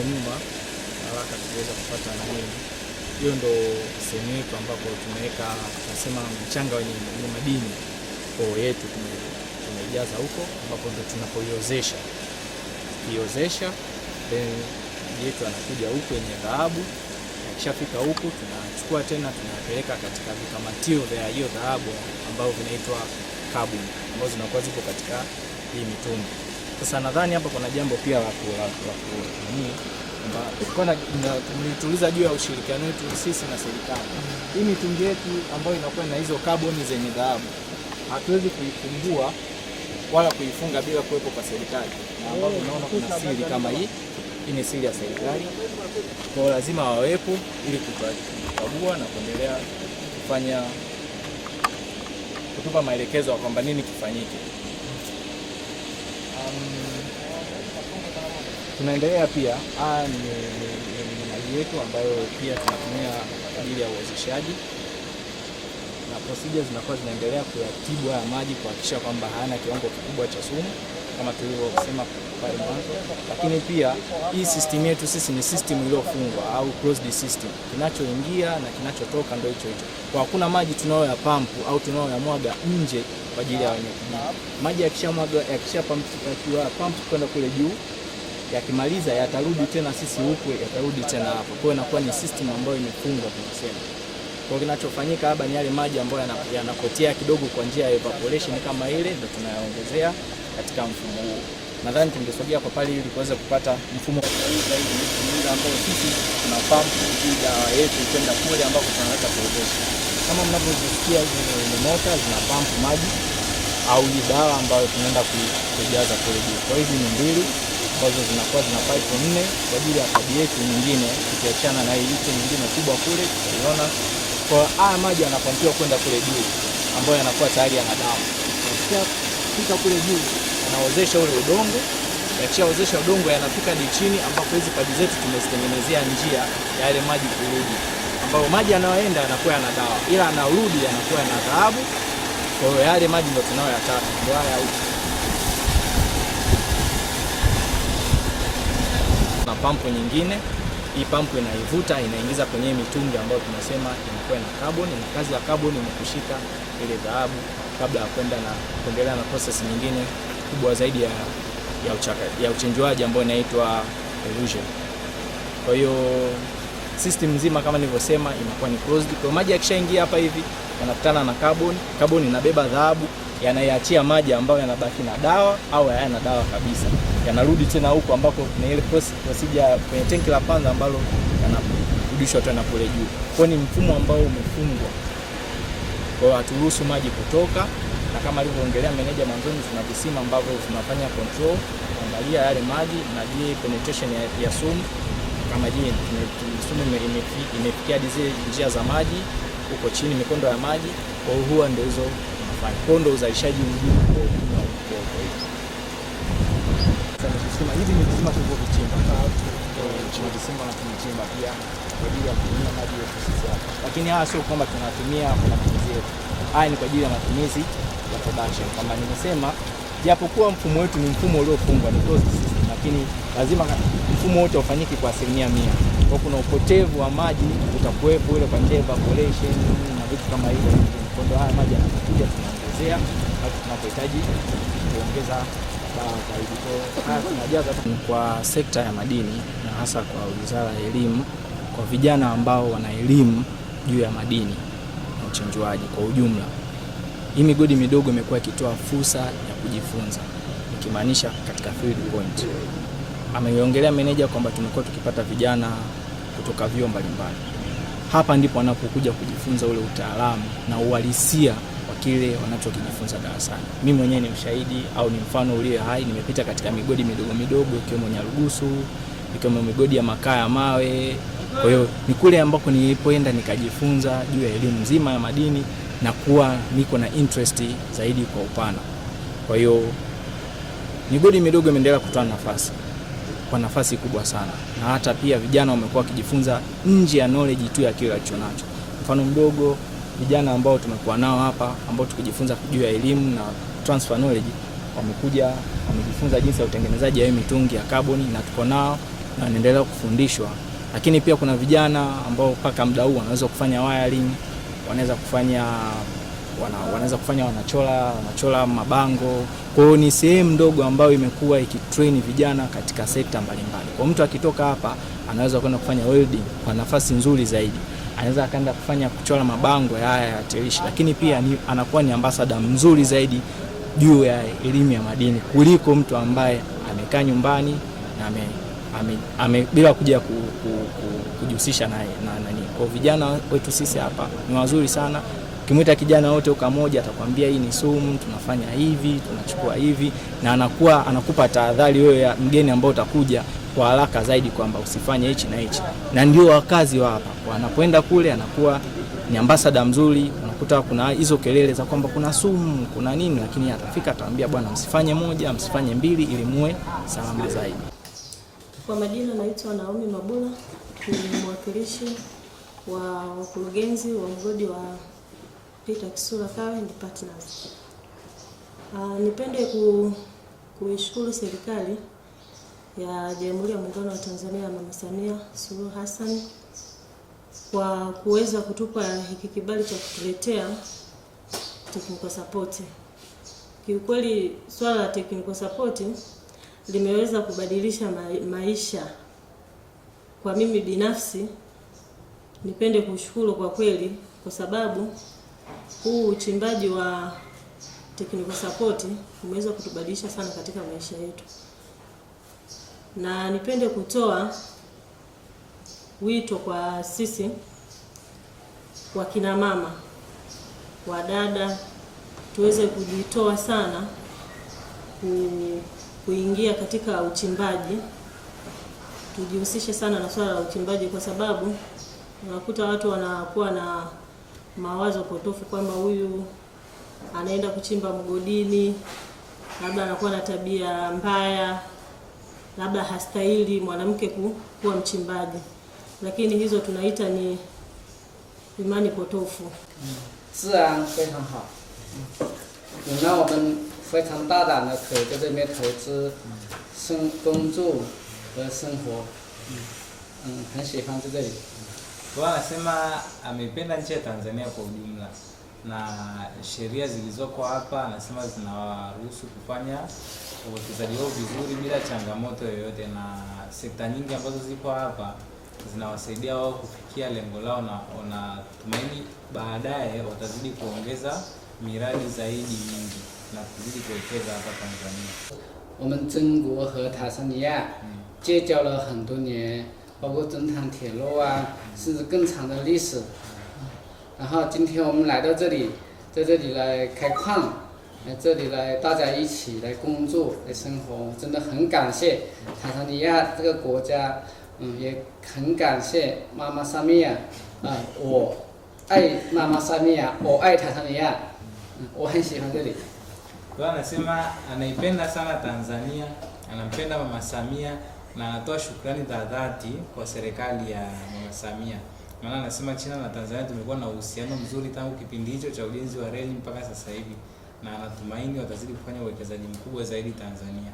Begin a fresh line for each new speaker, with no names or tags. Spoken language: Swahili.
nyuma haraka tuweza kupata nini. Hiyo ndo sehemu yetu ambapo tumeweka tunasema mchanga wenye madini kwa yetu tumeijaza huko, ambapo ndo tunapoiozesha. Kiozesha then yetu anakuja huko yenye dhahabu. Akishafika huku tunachukua tena tunapeleka katika vikamatio vya hiyo dhahabu ambao vinaitwa carbon, ambazo zinakuwa zipo katika hii mitungi. Sasa nadhani hapa kuna jambo pia la tulituliza juu ya ushirikiano wetu sisi na serikali. Hii mitungi yetu ambayo inakuwa na hizo carbon zenye dhahabu, hatuwezi kuifungua wala kuifunga bila kuwepo kwa serikali, na ambapo unaona kuna siri kama hii ni siri ya serikali, kwa lazima wawepo ili kukagua na kuendelea kufanya kutupa maelekezo kwamba nini kifanyike. Tunaendelea pia, ni maji yetu ambayo pia tunatumia kwa ajili ya uozeshaji, na procedures zinakuwa zinaendelea kuyatibu haya maji kuhakikisha kwamba hayana kiwango kikubwa cha sumu kama tulivyosema pale mwanzo. Lakini pia hii system yetu sisi ni system iliyofungwa au closed system, kinachoingia na kinachotoka ndio hicho hicho. Kwa hakuna maji tunayo pump au tunayo mwaga nje kwa ajili ya wenye kijiji. Maji yakisha pump kwenda kule juu, yakimaliza yatarudi tena sisi huku, yatarudi tena hapo. Kwa hiyo inakuwa ni system ambayo imefungwa tunasema. Kwa kinachofanyika hapa ni yale maji ambayo yanapotea kidogo kwa njia ya evaporation kama ile, ndio tunayaongezea katika mfumo huu. Nadhani tungesogea kwa pale ili kuweza kupata mfumo zaidi ambao sisi tuna pump hii dawa yetu kwenda kule ambako tunaweza kuozesha. Kama mnavyosikia ni mota zina pump maji au hii dawa ambayo tunaenda kujaza kule juu. Kwa hizi ni mbili ambazo zinakuwa zina pipe 4 kwa ajili ya kadi yetu nyingine, tukiachana na hii nyingine kubwa kule tunaona. Kwa haya maji yanapampiwa kwenda kule juu ambayo yanakuwa tayari yana dawa. Yakifika kule juu yanaozesha ule udongo, yakishaozesha udongo yanafika hadi chini ambapo hizi kadi zetu tumezitengenezea njia ya yale maji kurudi, ambapo maji yanayoenda yanakuwa yana dawa, ila yanarudi yanakuwa yana dhahabu. Kwa hiyo yale maji ndio tunayoyataka, ndio haya huko. Na pampu nyingine, hii pampu inaivuta inaingiza kwenye mitungi ambayo tunasema inakuwa na carbon, na kazi ya carbon ni kushika ile dhahabu kabla ya kwenda na kuendelea na process nyingine kubwa zaidi ya uchenjuaji ambayo inaitwa elution. Kwa hiyo system nzima kama nilivyosema inakuwa ni closed. Kwa maji yakishaingia hapa hivi yanakutana na carbon, carbon inabeba dhahabu, yanaiachia maji ambayo yanabaki na dawa au hayana dawa kabisa, yanarudi tena huko ambako kuna ile procedure kwenye tanki la kwanza ambalo yanarudishwa tena kule juu. Kwa ni mfumo ambao umefungwa, kwa hiyo haturuhusu maji kutoka, na kama alivyoongelea meneja mwanzoni, tuna visima ambavyo tunafanya control, kuangalia yale maji na je penetration ya sumu, kama je sumu imefikia zile njia za maji huko chini, mikondo ya maji. Kwa hiyo huwa ndio hizo tunafanya, kwa ndio uzalishaji mzuri kwa visima hivi. Ni visima tulivyovichimba visima na tumechimba pia kwa ajili ya kutumia maji yetu sisi hapa, lakini haya sio kwamba tunatumia kwa matumizi yetu, haya ni kwa ajili ya matumizi ya production. Kama nimesema, japokuwa mfumo wetu ni mfumo uliofungwa, ni closed system, lakini lazima mfumo wote ufanyike kwa 100%. Kwa kuna upotevu wa maji utakuwepo ile kwa njia evaporation na vitu kama hivyo. Kwa haya maji yanakuja tunaongezea hadi tunapohitaji kuongeza dawa zaidi. Haya tunajaza kwa sekta ya madini, na hasa kwa Wizara ya Elimu, kwa vijana ambao wana elimu juu ya madini na uchenjuaji kwa ujumla. Hii migodi midogo imekuwa ikitoa fursa ya kujifunza, ikimaanisha katika field point. Ameiongelea meneja kwamba tumekuwa tukipata vijana kutoka vyuo mbalimbali. Hapa ndipo wanapokuja kujifunza ule utaalamu na uhalisia wa kile wanachokijifunza darasani. Mimi mwenyewe ni ushahidi au ni mfano ulio hai. Nimepita katika migodi midogo midogo ikiwemo Nyarugusu, ikiwemo migodi ya makaa ya mawe. Kwa hiyo ni kule ambako nilipoenda nikajifunza juu ya elimu nzima ya madini na kuwa niko na interest zaidi kwa upana. Kwa hiyo migodi midogo imeendelea kutoa nafasi kubwa sana, na hata pia vijana wamekuwa wakijifunza nje ya knowledge tu ya kile walichonacho. Mfano mdogo, vijana ambao tumekuwa nao hapa ambao tukijifunza juu ya elimu na transfer knowledge, wamekuja wamejifunza jinsi ya utengenezaji wa mitungi ya carbon, na tuko nao na wanaendelea kufundishwa. Lakini pia kuna vijana ambao mpaka muda huu wanaweza kufanya wiring, wanaweza kufanya wanachora mabango. Kwa hiyo ni sehemu ndogo ambayo imekuwa ikitrain vijana katika sekta mbalimbali. Kwa mtu akitoka hapa anaweza kwenda kufanya welding kwa nafasi nzuri zaidi. Anaweza akaenda kuchora mabango ya telishi, lakini pia anakuwa ni ambassador mzuri zaidi juu ya elimu ya madini kuliko mtu ambaye amekaa nyumbani na bila kuja kujihusisha na nani. Kwa vijana wetu sisi hapa ni wazuri sana. Ukimwita kijana wote ukamoja atakwambia hii ni sumu, tunafanya hivi, tunachukua hivi, na anakupa tahadhari wewe ya mgeni ambao utakuja kwa haraka zaidi kwamba usifanye hichi na hichi. Na ndio wakazi wa hapa. Wanapoenda kule anakuwa ni ambassador mzuri. Unakuta kuna hizo kelele za kwamba kuna sumu, kuna nini, lakini atafika ataambia bwana msifanye moja, msifanye mbili ili muwe salama zaidi.
Kwa majina naitwa Naomi Mabula, ni mwakilishi wa wakurugenzi wa mgodi wa Peter Kisula Kawe and Partners. Nipende kuishukuru serikali ya Jamhuri ya Muungano wa Tanzania, Mama Samia Suluhu Hassan, kwa kuweza kutupa hiki kibali cha kutuletea technical support. Kiukweli swala la technical support limeweza kubadilisha maisha. Kwa mimi binafsi nipende kushukuru kwa kweli, kwa sababu huu uchimbaji wa technical support umeweza kutubadilisha sana katika maisha yetu. Na nipende kutoa wito kwa sisi wakina mama, wadada, tuweze kujitoa sana kuingia katika uchimbaji. Tujihusishe sana na swala la uchimbaji, kwa sababu unakuta watu wanakuwa na mawazo potofu kwamba huyu anaenda kuchimba mgodini, labda anakuwa na tabia mbaya, labda hastahili mwanamke kuwa mchimbaji. Lakini hizo tunaita ni imani potofu.
自然非常好，让我们非常大胆的可以在这边投资、工作和生活。很喜欢在这里。
Kwa anasema amependa nchi ya Tanzania kwa ujumla, na sheria zilizoko hapa anasema zinawaruhusu kufanya uwekezaji wao vizuri bila changamoto yoyote, na sekta nyingi ambazo zipo hapa zinawasaidia wao kufikia lengo lao, na wanatumaini baadaye watazidi kuongeza miradi zaidi mingi na kuzidi kuwekeza hapa Tanzania.
我们中国和坦桑尼亚结交了很多年，包括中坦铁路啊，甚至更长的历史。然后今天我们来到这里，在这里来开矿，来这里来大家一起来工作、来生活，真的很感谢坦桑尼亚这个国家，也很感谢妈妈萨米亚，我爱妈妈萨米亚，我爱坦桑尼亚，我很喜欢这里。
Kwa anasema anaipenda sana Tanzania, anampenda Mama Samia, na anatoa shukrani za dhati kwa serikali ya Mama Samia. Maana anasema China na Tanzania tumekuwa na uhusiano mzuri tangu kipindi hicho cha ujenzi wa reli mpaka sasa hivi, na anatumaini watazidi kufanya uwekezaji mkubwa zaidi Tanzania.